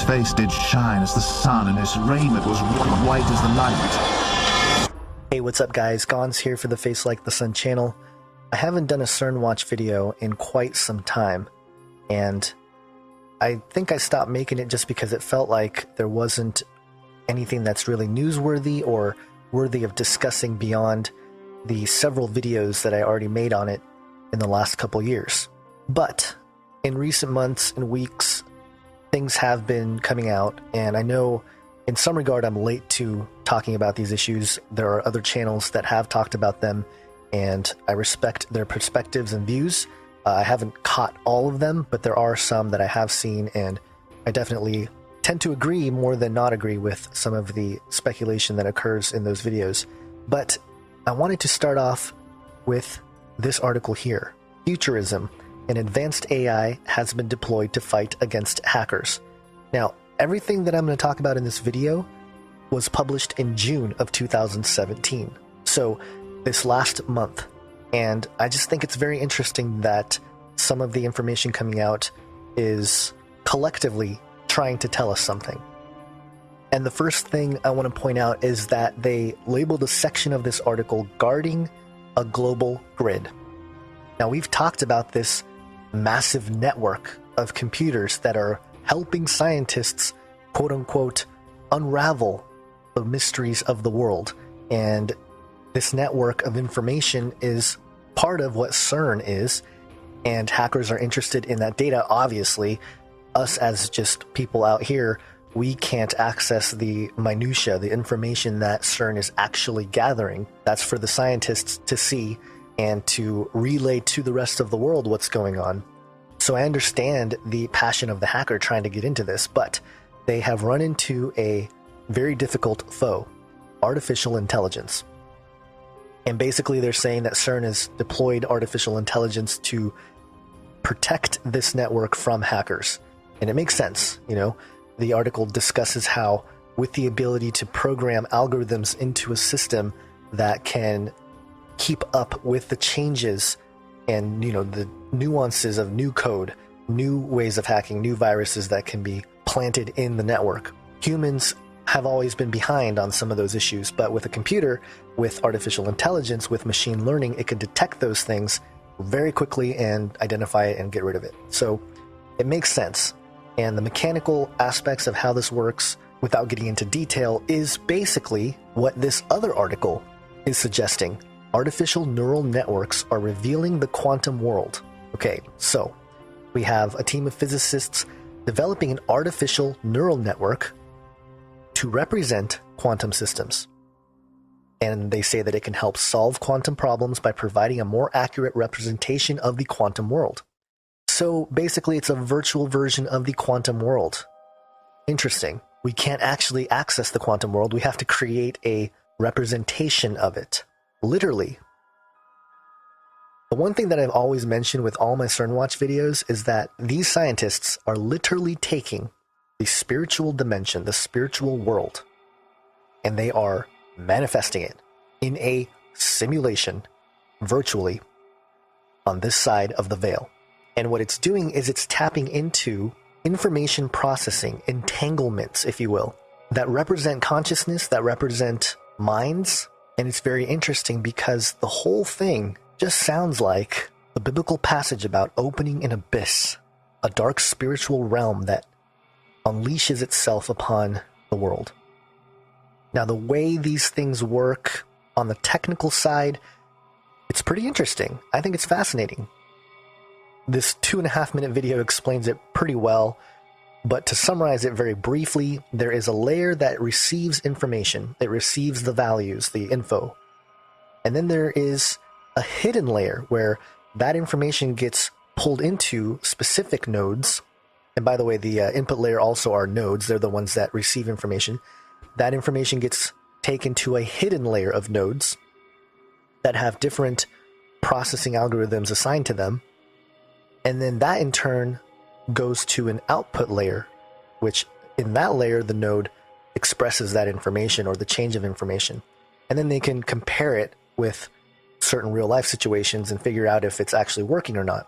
face did shine as the sun, and his raiment was white as the light. Hey, what's up guys? Gons here for the Face Like the Sun channel. I haven't done a CERN watch video in quite some time, and I think I stopped making it just because it felt like there wasn't anything that's really newsworthy or worthy of discussing beyond the several videos that I already made on it in the last couple years. But in recent months and weeks, things have been coming out, and I know in some regard I'm late to talking about these issues. There are other channels that have talked about them, and I respect their perspectives and views. I haven't caught all of them, but there are some that I have seen, and I definitely tend to agree more than not agree with some of the speculation that occurs in those videos. But I wanted to start off with this article here. Futurism, an advanced AI has been deployed to fight against hackers. Now, everything that I'm going to talk about in this video was published in June of 2017. So this last month. And I just think it's very interesting that some of the information coming out is collectively trying to tell us something. And the first thing I want to point out is that they labeled a section of this article guarding a global grid. Now, we've talked about this massive network of computers that are helping scientists, quote unquote, unravel the mysteries of the world. And this network of information is part of what CERN is, and hackers are interested in that data. Obviously, us as just people out here, we can't access the minutia, the information that CERN is actually gathering. That's for the scientists to see and to relay to the rest of the world what's going on. So I understand the passion of the hacker trying to get into this, but they have run into a very difficult foe, artificial intelligence. And basically they're saying that CERN has deployed artificial intelligence to protect this network from hackers. And it makes sense, you know. The article discusses how with the ability to program algorithms into a system that can keep up with the changes and, you know, the nuances of new code, new ways of hacking, new viruses that can be planted in the network. Humans have always been behind on some of those issues, but with a computer, with artificial intelligence, with machine learning, it can detect those things very quickly and identify it and get rid of it. So it makes sense. And the mechanical aspects of how this works, without getting into detail, is basically what this other article is suggesting. Artificial neural networks are revealing the quantum world. Okay, so we have a team of physicists developing an artificial neural network to represent quantum systems. And they say that it can help solve quantum problems by providing a more accurate representation of the quantum world. So basically it's a virtual version of the quantum world. Interesting. We can't actually access the quantum world. We have to create a representation of it. Literally. The one thing that I've always mentioned with all my CERN Watch videos is that these scientists are literally taking the spiritual dimension, the spiritual world, and they are manifesting it in a simulation, virtually, on this side of the veil. And what it's doing is it's tapping into information processing, entanglements, if you will, that represent consciousness, that represent minds. And it's very interesting because the whole thing just sounds like a biblical passage about opening an abyss, a dark spiritual realm that unleashes itself upon the world. Now, the way these things work on the technical side, it's pretty interesting. I think it's fascinating. This 2.5-minute video explains it pretty well, but to summarize it very briefly, there is a layer that receives information. It receives the values, the info. And then there is a hidden layer where that information gets pulled into specific nodes. And by the way, the input layer also are nodes. They're the ones that receive information. That information gets taken to a hidden layer of nodes that have different processing algorithms assigned to them. And then that in turn goes to an output layer, which in that layer, the node expresses that information or the change of information. And then they can compare it with certain real life situations and figure out if it's actually working or not.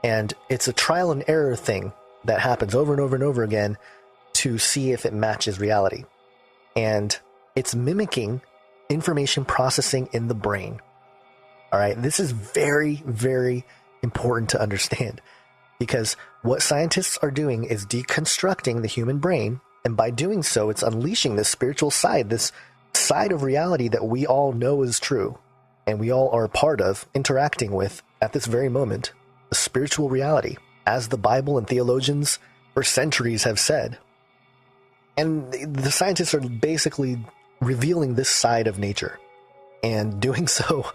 And it's a trial and error thing that happens over and over and over again to see if it matches reality. And it's mimicking information processing in the brain. All right, this is very, very important to understand, because what scientists are doing is deconstructing the human brain, and by doing so, it's unleashing this spiritual side, this side of reality that we all know is true, and we all are part of, interacting with at this very moment, the spiritual reality, as the Bible and theologians for centuries have said. And the scientists are basically revealing this side of nature, and doing so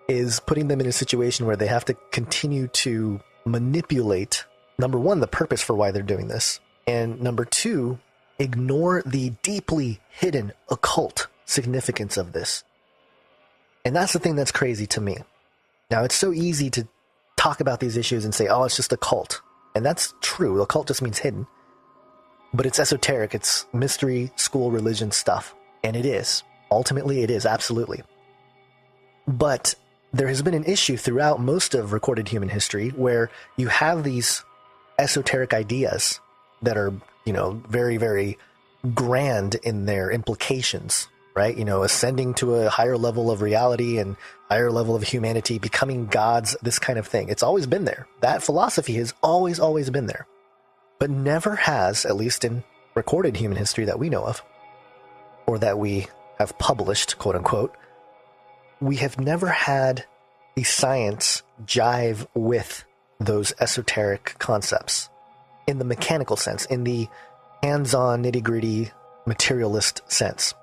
is putting them in a situation where they have to continue to manipulate, number one, the purpose for why they're doing this, and number two, ignore the deeply hidden occult significance of this. And that's the thing that's crazy to me. Now, it's so easy to talk about these issues and say, oh, it's just a cult. And that's true. Occult just means hidden. But it's esoteric. It's mystery, school, religion stuff. And it is. Ultimately, it is. Absolutely. But there has been an issue throughout most of recorded human history where you have these esoteric ideas that are, very, very grand in their implications, right? Ascending to a higher level of reality and higher level of humanity, becoming gods, this kind of thing. It's always been there. That philosophy has always, always been there. But never has, at least in recorded human history that we know of, or that we have published, quote unquote, we have never had the science jive with those esoteric concepts in the mechanical sense, in the hands-on, nitty-gritty, materialist sense.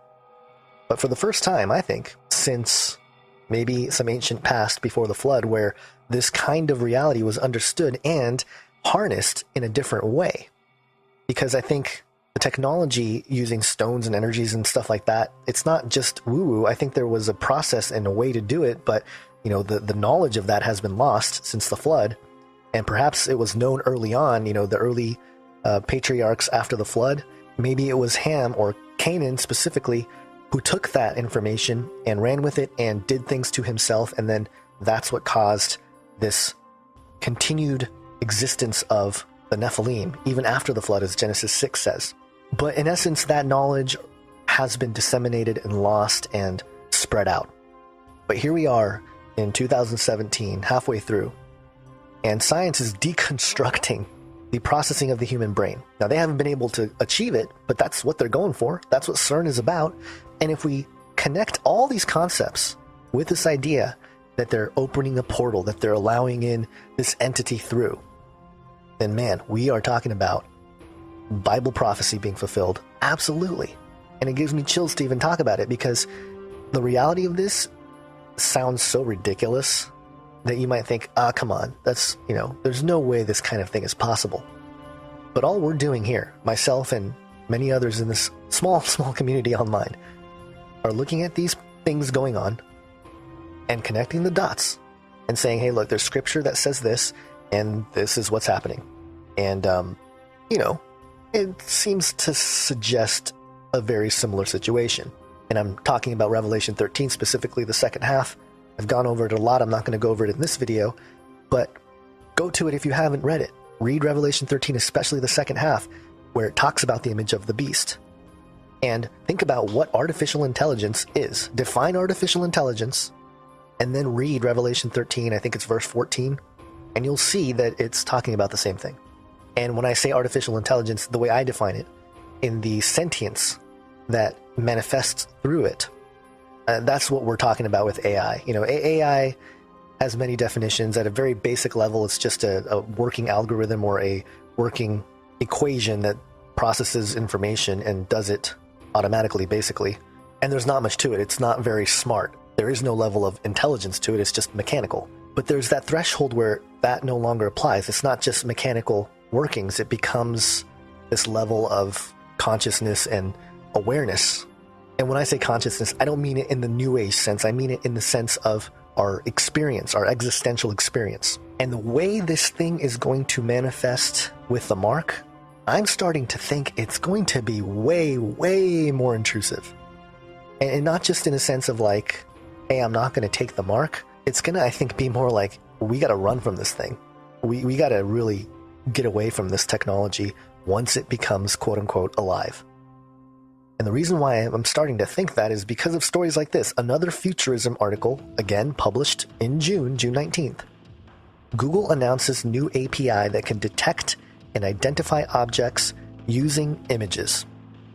But for the first time, I think, since maybe some ancient past before the flood, where this kind of reality was understood and harnessed in a different way. Because I think the technology using stones and energies and stuff like that, it's not just woo-woo. I think there was a process and a way to do it, but the knowledge of that has been lost since the flood. And perhaps it was known early on, the early patriarchs after the flood. Maybe it was Ham or Canaan specifically who took that information and ran with it and did things to himself. And then that's what caused this continued existence of the Nephilim, even after the flood, as Genesis 6 says. But in essence, that knowledge has been disseminated and lost and spread out. But here we are in 2017, halfway through, and science is deconstructing the processing of the human brain. Now, they haven't been able to achieve it, but that's what they're going for. That's what CERN is about. And if we connect all these concepts with this idea that they're opening a portal, that they're allowing in this entity through, then man, we are talking about Bible prophecy being fulfilled. Absolutely. And it gives me chills to even talk about it, because the reality of this sounds so ridiculous that you might think, come on, that's, there's no way this kind of thing is possible. But all we're doing here, myself and many others in this small community online, are looking at these things going on and connecting the dots and saying, hey, look, there's scripture that says this, and this is what's happening. And, it seems to suggest a very similar situation. And I'm talking about Revelation 13, specifically the second half. I've gone over it a lot. I'm not going to go over it in this video, but go to it if you haven't read it. Read Revelation 13, especially the second half, where it talks about the image of the beast. And think about what artificial intelligence is. Define artificial intelligence, and then read Revelation 13, I think it's verse 14, and you'll see that it's talking about the same thing. And when I say artificial intelligence, the way I define it, in the sentience that manifests through it, that's what we're talking about with AI. AI has many definitions. At a very basic level, it's just a working algorithm or a working equation that processes information and does it automatically, basically. And there's not much to it. It's not very smart. There is no level of intelligence to it. It's just mechanical. But there's that threshold where that no longer applies. It's not just mechanical workings. It becomes this level of consciousness and awareness. And when I say consciousness, I don't mean it in the New Age sense. I mean it in the sense of our experience, our existential experience. And the way this thing is going to manifest with the mark, I'm starting to think it's going to be way, way more intrusive. And not just in a sense of like, hey, I'm not going to take the mark. It's going to, I think, be more like, we got to run from this thing. We got to really get away from this technology once it becomes quote-unquote alive. And the reason why I'm starting to think that is because of stories like this. Another futurism article, again published in June 19th. Google announces new API that can detect and identify objects using images.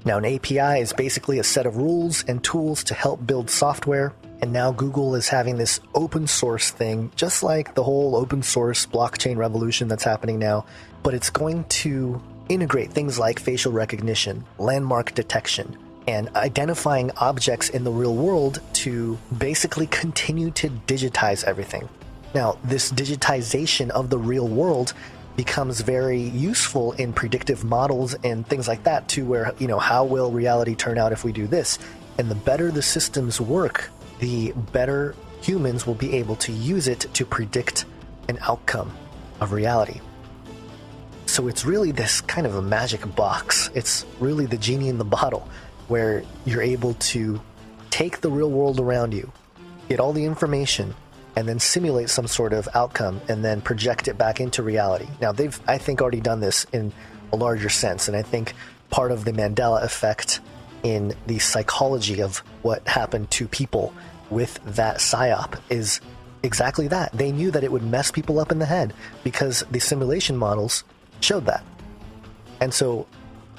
Now, an API is basically a set of rules and tools to help build software, and now Google is having this open source thing, just like the whole open source blockchain revolution that's happening now, but it's going to integrate things like facial recognition, landmark detection, and identifying objects in the real world to basically continue to digitize everything. Now, this digitization of the real world becomes very useful in predictive models and things like that, to where, how will reality turn out if we do this? And the better the systems work, the better humans will be able to use it to predict an outcome of reality. So it's really this kind of a magic box. It's really the genie in the bottle, where you're able to take the real world around you, get all the information, and then simulate some sort of outcome and then project it back into reality. Now, they've, I think, already done this in a larger sense, and I think part of the Mandela effect in the psychology of what happened to people with that PSYOP is exactly that. They knew that it would mess people up in the head because the simulation models showed that. And so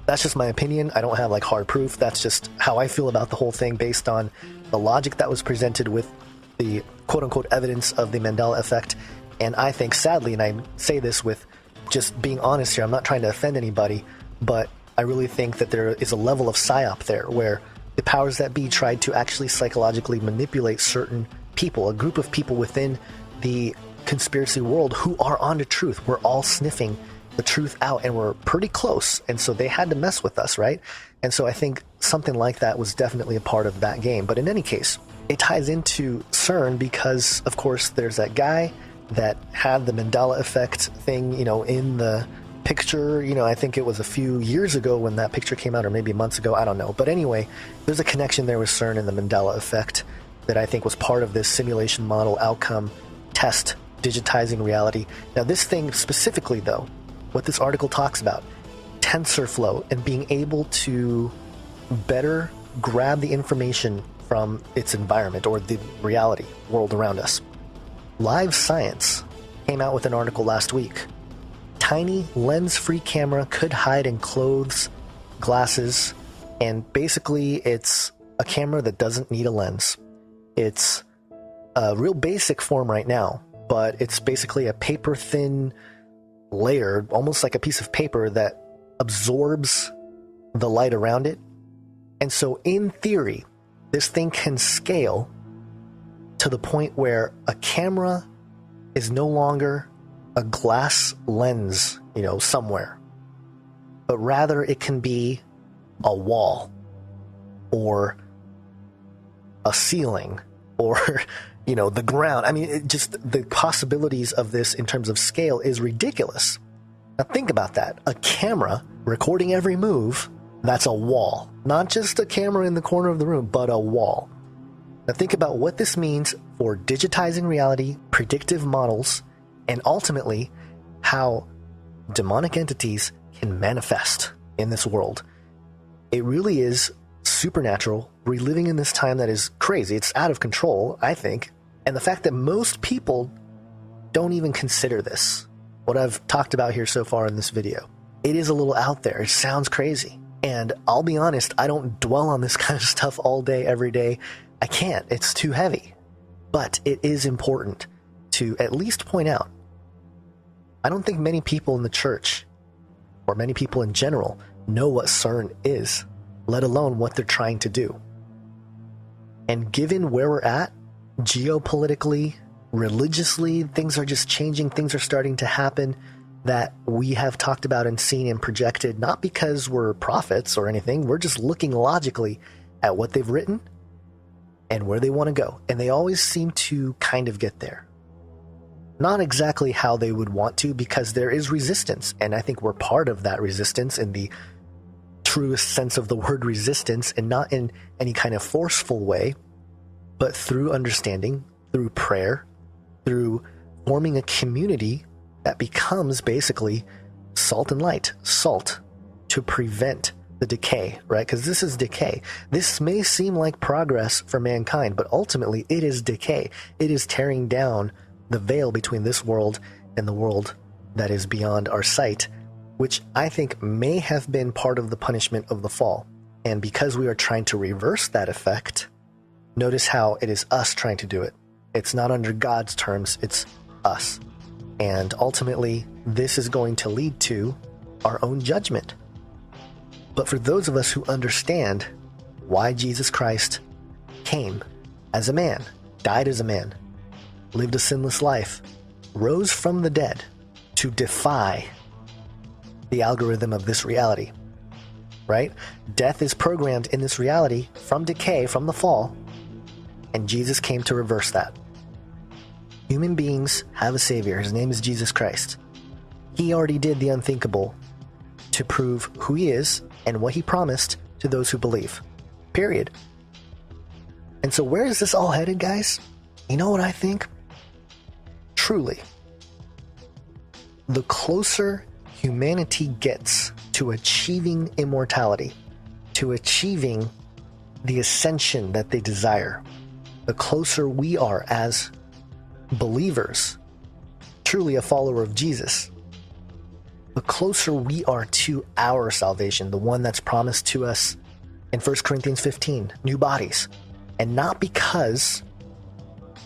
that's just my opinion. I don't have like hard proof. That's just how I feel about the whole thing based on the logic that was presented with the quote-unquote evidence of the Mandela effect. And I think, sadly, and I say this with just being honest here, I'm not trying to offend anybody, but I really think that there is a level of PSYOP there where the powers that be tried to actually psychologically manipulate certain people, a group of people within the conspiracy world who are onto truth. We're all sniffing the truth out, and we're pretty close, and so they had to mess with us, right? And so I think something like that was definitely a part of that game. But in any case, it ties into CERN because, of course, there's that guy that had the Mandela effect thing, in the picture. I think it was a few years ago when that picture came out, or maybe months ago, I don't know. But anyway, there's a connection there with CERN and the Mandela effect that I think was part of this simulation model outcome test, digitizing reality. Now, this thing specifically, though, what this article talks about, TensorFlow, and being able to better grab the information from its environment or the reality world around us. Live Science came out with an article last week. Tiny lens-free camera could hide in clothes, glasses, and basically it's a camera that doesn't need a lens. It's a real basic form right now, but it's basically a paper-thin layer, almost like a piece of paper that absorbs the light around it. And so in theory, this thing can scale to the point where a camera is no longer a glass lens, somewhere, but rather it can be a wall or a ceiling or the ground. I mean, just the possibilities of this in terms of scale is ridiculous. Now think about that. A camera recording every move, that's a wall. Not just a camera in the corner of the room, but a wall. Now think about what this means for digitizing reality, predictive models, and ultimately how demonic entities can manifest in this world. It really is supernatural. We're living in this time that is crazy. It's out of control, I think. And the fact that most people don't even consider this, what I've talked about here so far in this video, it is a little out there. It sounds crazy. And I'll be honest, I don't dwell on this kind of stuff all day, every day. I can't. It's too heavy. But it is important to at least point out. I don't think many people in the church, or many people in general, know what CERN is, let alone what they're trying to do. And given where we're at, geopolitically, religiously, things are just changing, things are starting to happen that we have talked about and seen and projected, not because we're prophets or anything, we're just looking logically at what they've written and where they want to go. And they always seem to kind of get there. Not exactly how they would want to, because there is resistance, and I think we're part of that resistance in the truest sense of the word resistance, and not in any kind of forceful way, but through understanding, through prayer, through forming a community that becomes basically salt and light. Salt to prevent the decay, right? Because this is decay. This may seem like progress for mankind, but ultimately it is decay. It is tearing down the veil between this world and the world that is beyond our sight, which I think may have been part of the punishment of the fall. And because we are trying to reverse that effect, notice how it is us trying to do it. It's not under God's terms, it's us. And ultimately, this is going to lead to our own judgment. But for those of us who understand why Jesus Christ came as a man, died as a man, lived a sinless life, rose from the dead to defy the algorithm of this reality, right? Death is programmed in this reality from decay, from the fall, and Jesus came to reverse that. Human beings have a savior. His name is Jesus Christ. He already did the unthinkable to prove who he is and what he promised to those who believe. Period. And so where is this all headed, guys? You know what I think? Truly, the closer humanity gets to achieving immortality, to achieving the ascension that they desire, the closer we are as believers, truly a follower of Jesus, the closer we are to our salvation, the one that's promised to us in 1 Corinthians 15, new bodies. And not because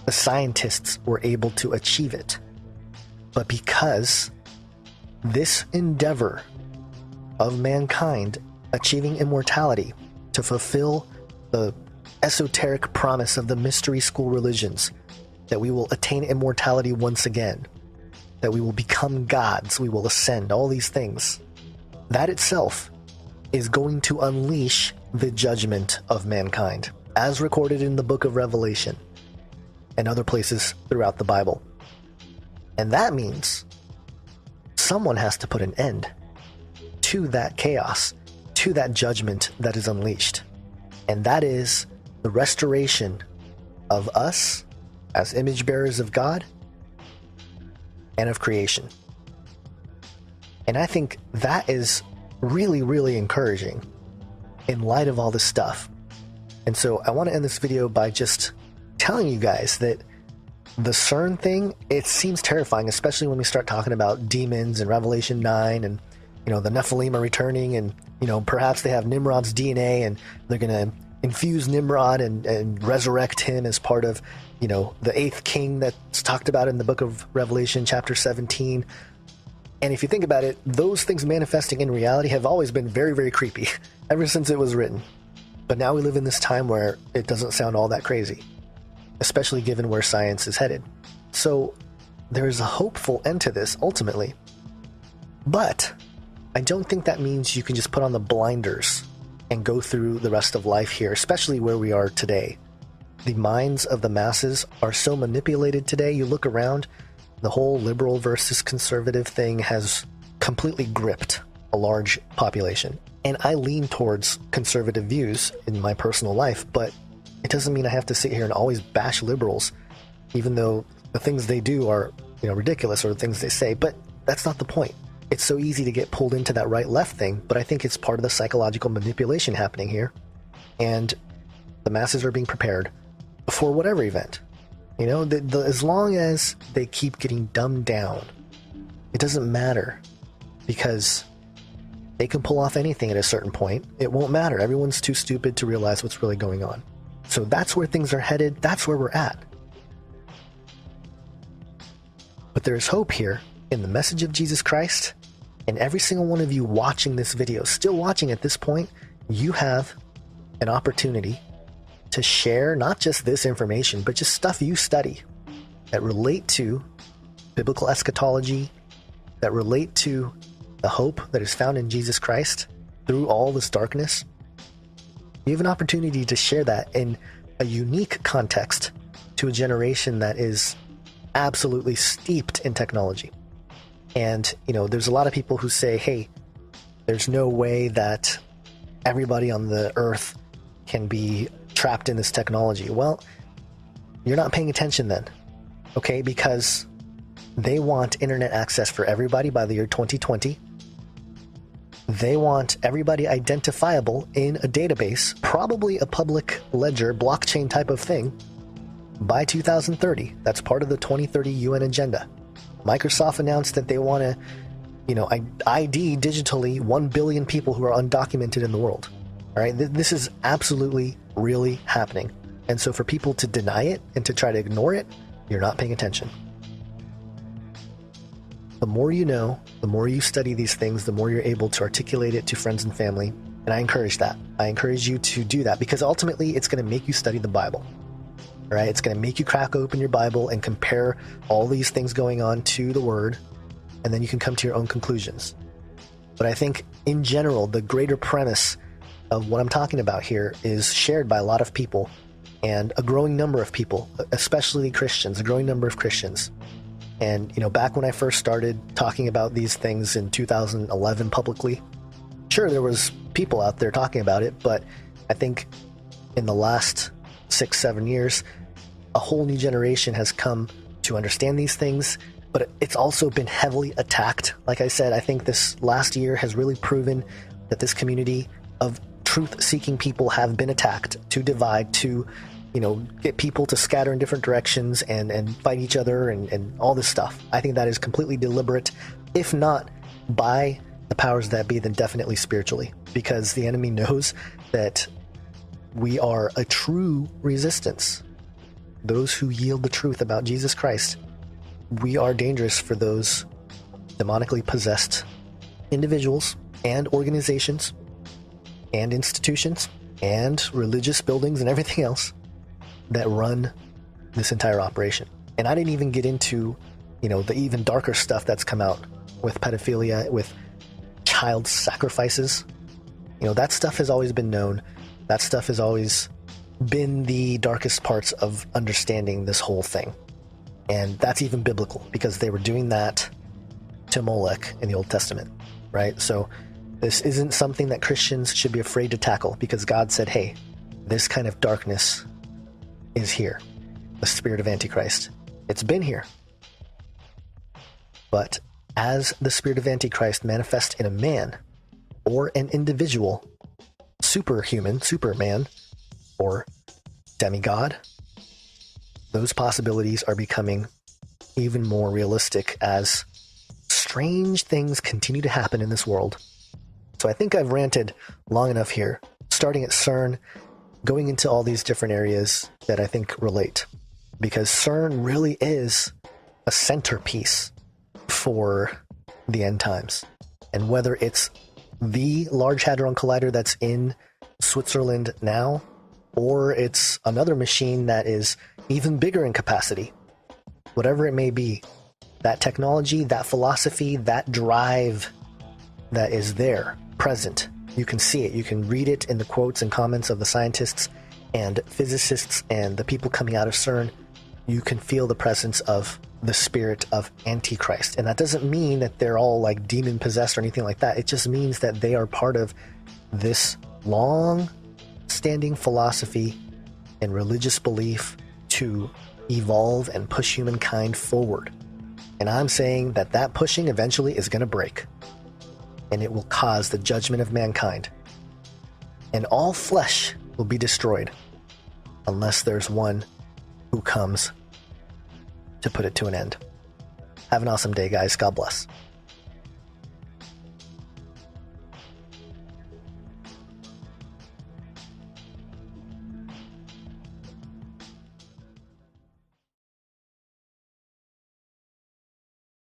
the scientists were able to achieve it, but because this endeavor of mankind achieving immortality to fulfill the esoteric promise of the mystery school religions, that we will attain immortality once again, that we will become gods, we will ascend, all these things, that itself is going to unleash the judgment of mankind, as recorded in the book of Revelation and other places throughout the Bible. And that means someone has to put an end to that chaos, to that judgment that is unleashed. And that is the restoration of us as image bearers of God and of creation. And I think that is really, really encouraging in light of all this stuff. And so I want to end this video by just telling you guys that the Cern thing, it seems terrifying, especially when we start talking about demons in Revelation 9 and, the Nephilim are returning and, perhaps they have Nimrod's DNA and they're going to infuse Nimrod and resurrect him as part of, the eighth king that's talked about in the book of Revelation, chapter 17. And if you think about it, those things manifesting in reality have always been very, very creepy ever since it was written. But now we live in this time where it doesn't sound all that crazy, especially given where science is headed. So there's a hopeful end to this ultimately. But I don't think that means you can just put on the blinders and go through the rest of life here, especially where we are today. The minds of the masses are so manipulated today. You look around, the whole liberal versus conservative thing has completely gripped a large population. And I lean towards conservative views in my personal life, but it doesn't mean I have to sit here and always bash liberals, even though the things they do are, ridiculous, or the things they say. But that's not the point. It's so easy to get pulled into that right-left thing, but I think it's part of the psychological manipulation happening here. And the masses are being prepared for whatever event. As long as they keep getting dumbed down, it doesn't matter, because they can pull off anything at a certain point. It won't matter. Everyone's too stupid to realize what's really going on. So that's where things are headed. That's where we're at. But there's hope here in the message of Jesus Christ. And every single one of you watching this video, still watching at this point, you have an opportunity to share not just this information, but just stuff you study that relate to biblical eschatology, that relate to the hope that is found in Jesus Christ through all this darkness. You have an opportunity to share that in a unique context to a generation that is absolutely steeped in technology. And, there's a lot of people who say, hey, there's no way that everybody on the earth can be trapped in this technology. Well, you're not paying attention then, okay? Because they want internet access for everybody by the year 2020. They want everybody identifiable in a database, probably a public ledger, blockchain type of thing, by 2030. That's part of the 2030 UN agenda. Microsoft announced that they want to, ID digitally 1 billion people who are undocumented in the world. All right, this is absolutely really happening. And so for people to deny it and to try to ignore it, you're not paying attention. The more you know, the more you study these things, the more you're able to articulate it to friends and family. And I encourage that. I encourage you to do that because ultimately it's going to make you study the Bible. All right? It's going to make you crack open your Bible and compare all these things going on to the Word, and then you can come to your own conclusions. But I think in general, the greater premise of what I'm talking about here is shared by a lot of people, and a growing number of people, especially Christians, a growing number of Christians. And, back when I first started talking about these things in 2011 publicly, sure, there was people out there talking about it, but I think in the last 6-7 years, a whole new generation has come to understand these things, but it's also been heavily attacked. Like I said, I think this last year has really proven that this community of truth-seeking people have been attacked, to divide, to get people to scatter in different directions and fight each other and all this stuff. I think that is completely deliberate, if not by the powers that be, then definitely spiritually, because the enemy knows that we are a true resistance. Those who yield the truth about Jesus Christ, we are dangerous for those demonically possessed individuals and organizations and institutions and religious buildings and everything else that run this entire operation. And I didn't even get into, the even darker stuff that's come out with pedophilia, with child sacrifices. That stuff has always been known. That stuff has always been the darkest parts of understanding this whole thing. And that's even biblical, because they were doing that to Molech in the Old Testament, right? So this isn't something that Christians should be afraid to tackle, because God said, hey, this kind of darkness is here. The spirit of Antichrist. It's been here. But as the spirit of Antichrist manifests in a man or an individual, superhuman, Superman, or demigod, those possibilities are becoming even more realistic as strange things continue to happen in this world. So I think I've ranted long enough here, starting at Cern, going into all these different areas that I think relate, because CERN really is a centerpiece for the end times. And whether it's the Large Hadron Collider that's in Switzerland now, or it's another machine that is even bigger in capacity, whatever it may be, that technology, that philosophy, that drive that is there, present, you can see it. You can read it in the quotes and comments of the scientists and physicists and the people coming out of CERN. You can feel the presence of the spirit of Antichrist. And that doesn't mean that they're all like demon possessed or anything like that. It just means that they are part of this long-standing philosophy and religious belief to evolve and push humankind forward. And I'm saying that that pushing eventually is going to break. And it will cause the judgment of mankind. And all flesh will be destroyed unless there's one who comes to put it to an end. Have an awesome day, guys. God bless.